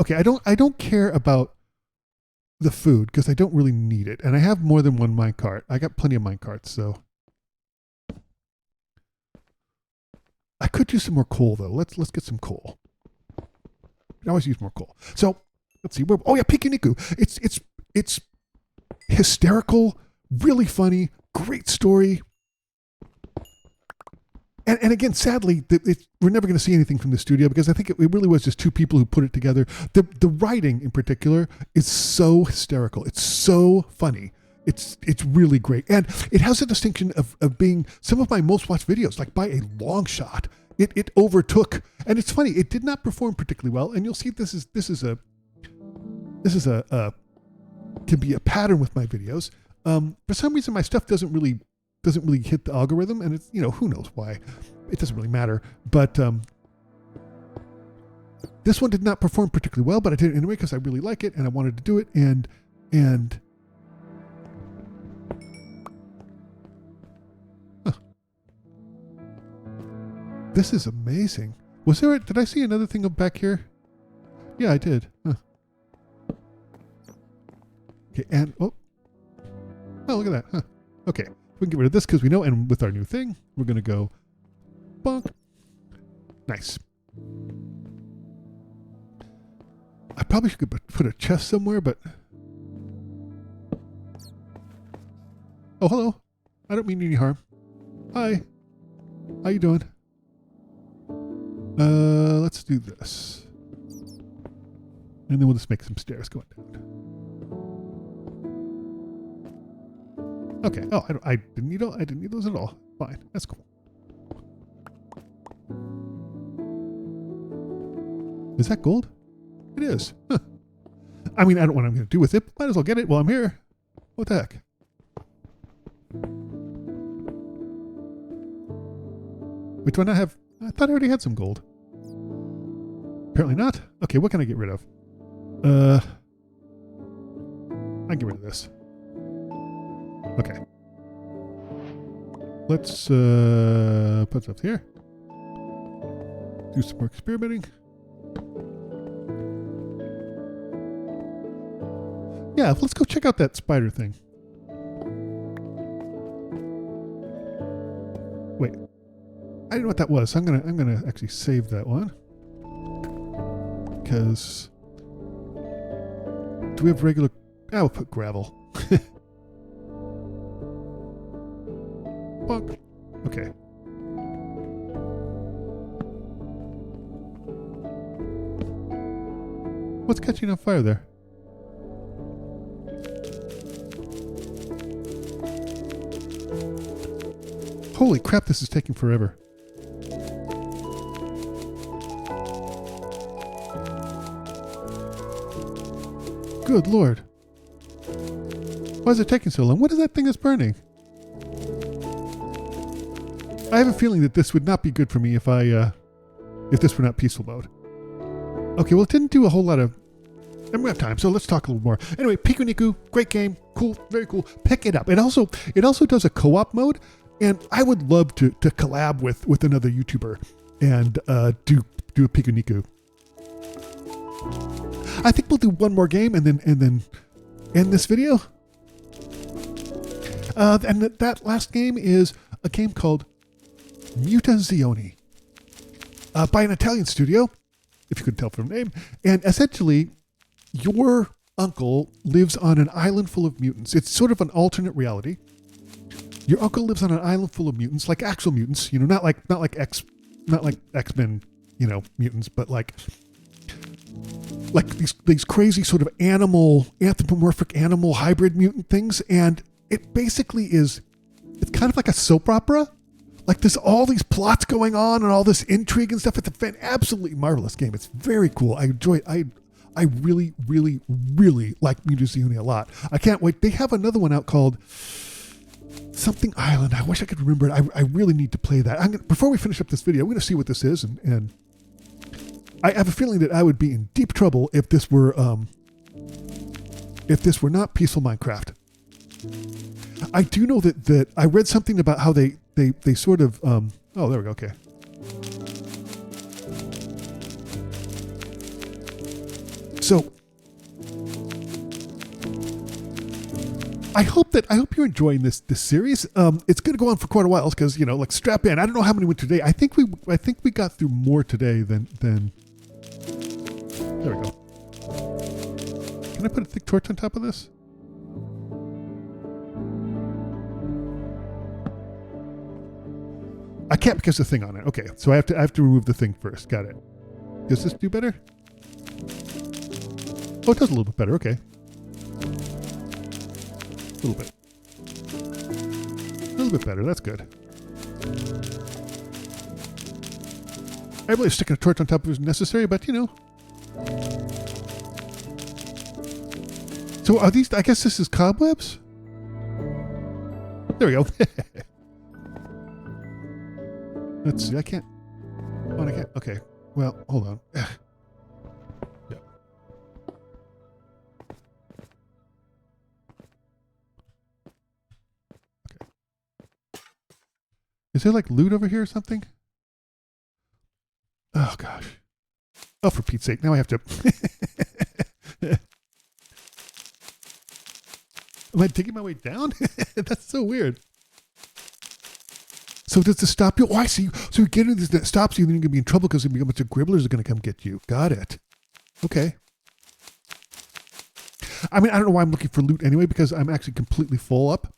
Okay, I don't care about the food because I don't really need it. And I have more than one minecart. I got plenty of minecarts, so... I could use some more coal, though. Let's get some coal. I always use more coal. So, let's see. Oh, yeah, Pikuniku. It's hysterical, really funny, great story. And again, sadly, we're never going to see anything from the studio because I think it really was just two people who put it together. The writing, in particular, is so hysterical. It's so funny. It's really great. And it has a distinction of being some of my most watched videos, like by a long shot. It overtook, and it's funny, it did not perform particularly well. And you'll see this is can be a pattern with my videos. For some reason, my stuff doesn't really hit the algorithm, and it's, who knows why. It doesn't really matter. But this one did not perform particularly well, but I did it anyway because I really like it and I wanted to do it. And this is amazing. Did I see another thing up back here? Yeah, I did. Huh. Okay, and oh, look at that. Huh. Okay. We can get rid of this because we know, and with our new thing, we're going to go bonk. Nice. I probably should put a chest somewhere, but... Oh, hello. I don't mean any harm. Hi. How you doing? Let's do this. And then we'll just make some stairs going down. Okay. Oh, I didn't need those at all. Fine. That's cool. Is that gold? It is. Huh. I mean, I don't know what I'm going to do with it. Might as well get it while I'm here. What the heck? Wait, do I not have... I thought I already had some gold. Apparently not. Okay, what can I get rid of? I can get rid of this. Okay. Let's put stuff here. Do some more experimenting. Yeah, let's go check out that spider thing. Wait. I didn't know what that was. So I'm gonna actually save that one. Because do we have regular... we'll put gravel. Bonk. Okay. What's catching on fire there? Holy crap, this is taking forever. Good Lord. Why is it taking so long? What is that thing that's burning? I have a feeling that this would not be good for me if this were not peaceful mode. Okay, well, it didn't do a whole lot of... And we have time, so let's talk a little more. Anyway, Pikuniku, great game, cool, very cool. Pick it up. It also does a co-op mode, and I would love to collab with another YouTuber and do a Pikuniku. I think we'll do one more game and then end this video. And that last game is a game called Mutazione by an Italian studio, if you could tell from the name. And essentially, your uncle lives on an island full of mutants. It's sort of an alternate reality. Your uncle lives on an island full of mutants, like actual mutants, not like X-Men, mutants, but like these crazy sort of anthropomorphic animal hybrid mutant things. And it basically it's kind of like a soap opera. Like there's all these plots going on and all this intrigue and stuff. It's an absolutely marvelous game. It's very cool. I enjoy it. I really, really, really like Mutazione a lot. I can't wait. They have another one out called Something Island. I wish I could remember it. I really need to play that. Before we finish up this video, I'm going to see what this is, and I have a feeling that I would be in deep trouble if this were not peaceful Minecraft. I do know that I read something about how they sort of oh, there we go. Okay. So I hope you're enjoying this series. It's going to go on for quite a while because, you know, like, strap in. I don't know how many went today. I think we got through more today than. There we go. Can I put a thick torch on top of this? I can't because the thing on it. Okay, so I have to remove the thing first. Got it. Does this do better? Oh, it does a little bit better. Okay. A little bit better. That's good. I believe sticking a torch on top of it is necessary, but, you know. So are these? I guess this is cobwebs. There we go. Let's see. I can't. Oh, I can't. Okay. Well, hold on. Yeah. Is there like loot over here or something? Oh, gosh. Oh, for Pete's sake. Now I have to. Am I taking my way down? That's so weird. So does this stop you? Oh, I see. So you get into this that stops you, then you're going to be in trouble because a bunch of gribblers are going to come get you. Got it. Okay. I mean, I don't know why I'm looking for loot anyway, because I'm actually completely full up.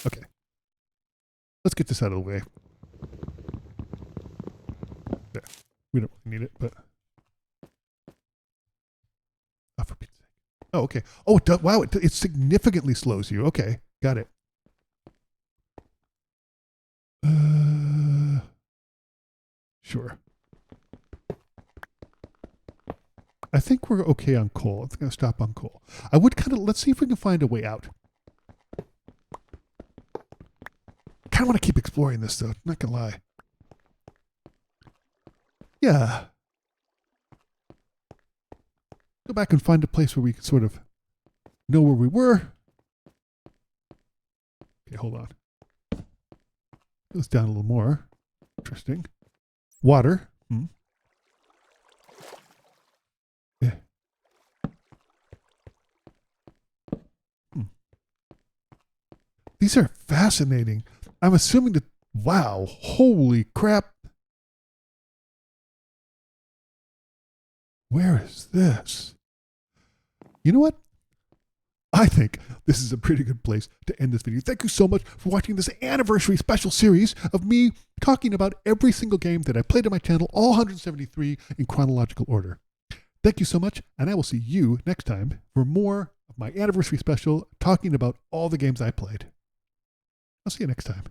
Okay. Let's get this out of the way. There. We don't really need it, but. Oh, for Pete's sake. Oh, okay. Oh, it does. Wow, it significantly slows you. Okay. Got it. Sure. I think we're okay on coal. I'm going to stop on coal. I would kind of, let's see if we can find a way out. Kind of want to keep exploring this, though. Not going to lie. Yeah. Go back and find a place where we can sort of know where we were. Okay, hold on. Goes down a little more. Interesting. Water. Yeah. These are fascinating. I'm assuming that, wow, holy crap. Where is this? You know what? I think this is a pretty good place to end this video. Thank you so much for watching this anniversary special series of me talking about every single game that I played on my channel, all 173 in chronological order. Thank you so much, and I will see you next time for more of my anniversary special talking about all the games I played. I'll see you next time.